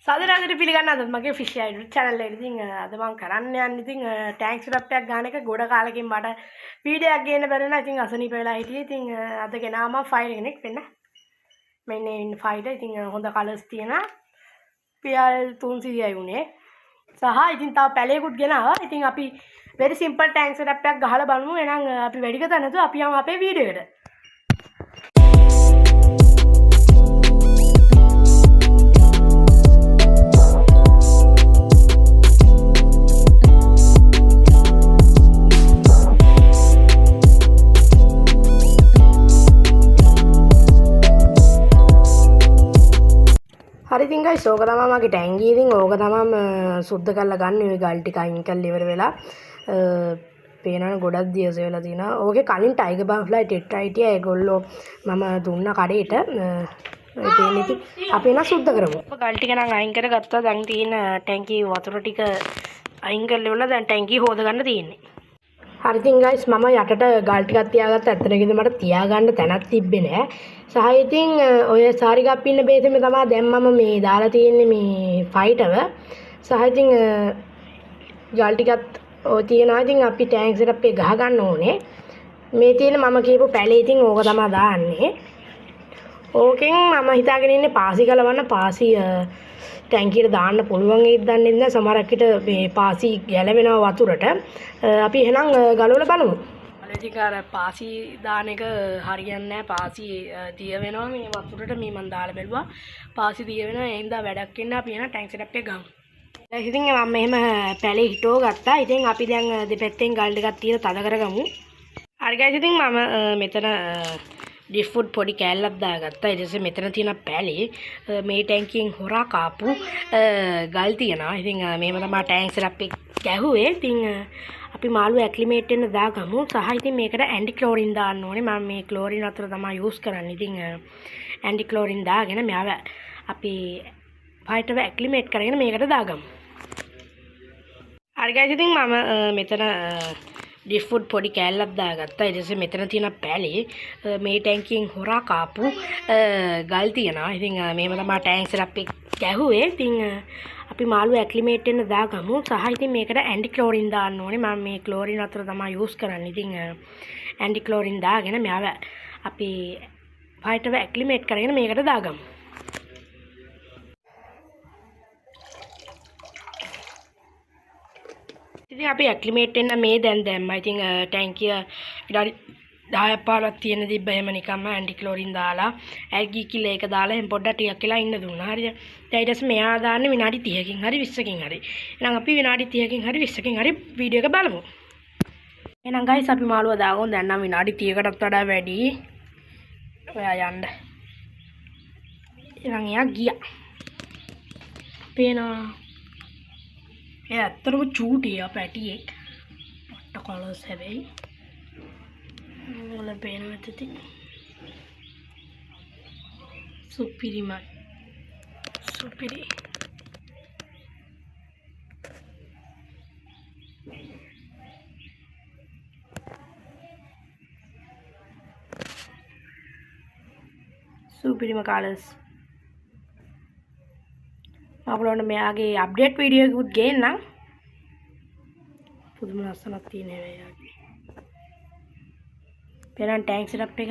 සාදරයෙන් පිළිගන්න අද මගේ ෆිෂ් අයිඩල් channel එකට ඉතින් අද මම කරන්න යන්නේ ඉතින් ටැංක් සෙටප් එකක් ගන්න එක ගොඩ කාලෙකින් මට වීඩියෝ එකක් ගේන්න බැරි වුණා. ඉතින් අසනීප වෙලා හිටියේ. ඉතින් අද ගෙනාම ෆයිල් කෙනෙක් වෙන්න. මෙන්න ඉන්න ෆයිල් ඉතින් හොඳ කලර්ස් තියෙනවා. PL 300යි උනේ. සහ ඉතින් තව පැලයකුත් ගෙනාවා. ඉතින් අපි very simple ටැංක් සෙටප් එකක් ගහලා බලමු. එහෙනම් අපි වැඩි කතා නැතුව අපි යමු අපේ වීඩියෝ එකට. හරි ඉතින් guys ඕක තමයි මගේ ටැංකිය. ඉතින් ඕක තමයි සුද්ධ කරලා ගන්න. ඔය ගල් ටික අයින් කරලා ඉවර වෙලා පේනවනේ ගොඩක් දියස වෙලා තිනවා. ඕකේ කලින් ටයිගර් බටර්ෆ්ලයි ටෙට්‍රා හිටියා. ඒගොල්ලෝ මම දුන්න කඩේට ඒ පේන්නේ. ඉතින් අපි එන සුද්ධ කරමු. ගල් ටික නම් අයින් කරගත්තා. දැන් තියෙන ටැංකිය වතුර ටික අයින් කරලා ඉවරලා දැන් ටැංකිය හොද ගන්න තියෙන්නේ. හරි ඉතින් guys මම යටට ගල් ටිකක් තියාගත්තා. ඇත්තටම මට තියාගන්න තැනක් තිබ්බේ නෑ. සහ ඉතින් ඔය සාරිගප්ප ඉන්න බේසෙම තමයි දැන් මම මේ දාලා තියෙන්නේ මේ ෆයිටව. සහ ඉතින් ගල් ටිකත් ඔය තියනවා. ඉතින් අපි ටැංක් සෙටප් එක ගහ ගන්න ඕනේ. මේ තියෙන මම කියපු පැලේ ඉතින් ඕක තමයි දාන්නේ. ඕකෙන් මම හිතාගෙන ඉන්නේ පාසි ගලවන්න. පාසි ටැංකියට දාන්න පුළුවන් ඒත් දන්නේ නැහැ. සමහරක් විට මේ පාසි ගැලවෙනවා වතුරට. අපි එහෙනම් ගලවලා බලමු. අලෙදිකාර පාසි දාන එක හරියන්නේ නැහැ. පාසි දිය වෙනවා මේ වතුරට. මේ මම දාලා බැලුවා. පාසි දිය වෙනවා. ඒ හින්දා වැඩක් වෙන්න අපි එහෙනම් ටැංක් සෙටප් එක ගමු. ඉතින් මම මෙහෙම පැලේ හිටව ගත්තා. ඉතින් අපි දැන් දෙපැත්තෙන් ගල් ටිකක් තියලා තද කරගමු. හරි guys ඉතින් මම මෙතන ඩිෆ්ෆුඩ් පොඩි කෑල්ලක් දාගත්තා. ඊට පස්සේ මෙතන තියෙන පැලේ මේ ටැංකියෙන් හොරා කාපු ගල් තියෙනවා. ඉතින් මේව තමයි ටැංක් සෙටප් එක ගැහුවේ. ඉතින් අපි මාළු ඇක්ලිමේට් වෙන්න දාගමු. සහ ඉතින් මේකට ඇන්ටි ක්ලෝරින් දාන්න ඕනේ. මම මේ ක්ලෝරින් අතර තමයි යූස් කරන්නේ. ඉතින් ඇන්ටි ක්ලෝරින් දාගෙන මෙයාව අපි ෆයිටව ඇක්ලිමේට් කරගෙන මේකට දාගමු. හරි guys ඉතින් මම මෙතන ඩිෆ්ෆුඩ් පොඩි කෑල්ලක් දාගත්තා. ඊට පස්සේ මෙතන තියෙන පැලේ මේ ටැංකියෙන් හොරා කාපු ගල් තියෙනවා. ඉතින් මේව තමයි ටැංක් සෙටප් එක ගැහුවේ. ඉතින් අපි මාළු ඇක්ලිමේට් වෙන්න දාගමු. සහ ඉතින් මේකට ඇන්ටි ක්ලෝරින් දාන්න ඕනේ. මම මේ ක්ලෝරින් අතර තමයි යූස් කරන්නේ. ඉතින් ඇන්ටි ක්ලෝරින් දාගෙන මෙයාව අපි ෆයිටව ඇක්ලිමේට් කරගෙන මේකට දාගමු. ඉතින් අපි ඇක්ලිමේට් වෙන්න මේ දැන් දැම්මා. ඉතින් ටැංකිය විනාඩි 10ක් 15ක් තියෙන තිබ්බ එහෙම නිකම්ම ඇන්ටි ක්ලෝරින් දාලා ඇල්ගී කිල්ල එක දාලා එහෙම පොඩ්ඩක් ටිකක් වෙලා ඉන්න දුන්නා. හරිද? දැන් ඊට පස්සේ මෙයා දාන්නේ විනාඩි 30කින් හරි 20කින් හරි. එහෙනම් අපි විනාඩි 30කින් හරි 20කින් හරි වීඩියෝ එක බලමු. එහෙනම් guys අපි මාළුව දාගමු. දැන් නම් විනාඩි 30කටත් වඩා වැඩි. ඔයා යන්න. එහෙනම් එයා ගියා. පේනවා. ඒ ඇත්තටම චූටියා පැටියෙක්. පොට්ට කලර්ස් හැබැයි. ඔයාලා පේනවද ඉතින්? සුපිරිමයි. සුපිරි. සුපිරිම කලර්ස්. අපලොන්න මෙයාගේ අප්ඩේට් වීඩියෝ එකකුත් ගේන්නම්. පුදුම ලස්සනක් තියෙනවා එයාගේ. පේන ටැංක් සෙටප් එක.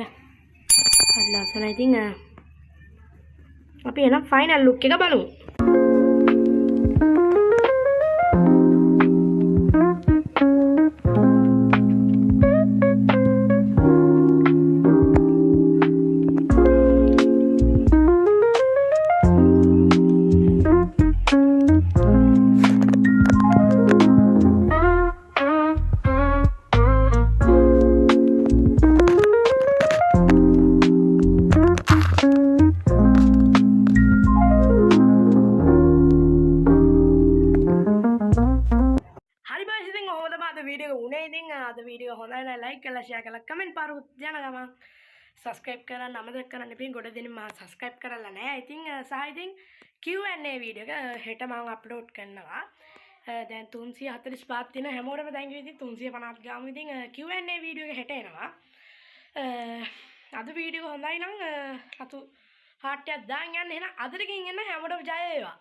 හරි ලස්සනයි. ඉතින් අපි එනම් ෆයිනල් ලුක් එක බලමු. वीडियो उन्हें देंगे आधा वीडियो होना है लाइक करला शेयर करला कमेंट पारो जाना गमा सब्सक्राइब करा नमस्कार करा निपिन गोटे दिन मा सब्सक्राइब करा नहीं I think I think Q&A video का हेटा मांग अपलोड करना वा දැන් 345 දින හැමෝටම thank you ඉතින් 350 ගාමු ඉතින් Q&A වීඩියෝ එක හෙට එනවා අද වීඩියෝ හොඳයි නම් අතු හાર્ට් එකක් දාන් යන්න එහෙනම් අදට ගින් එන්න හැමෝටම ජය වේවා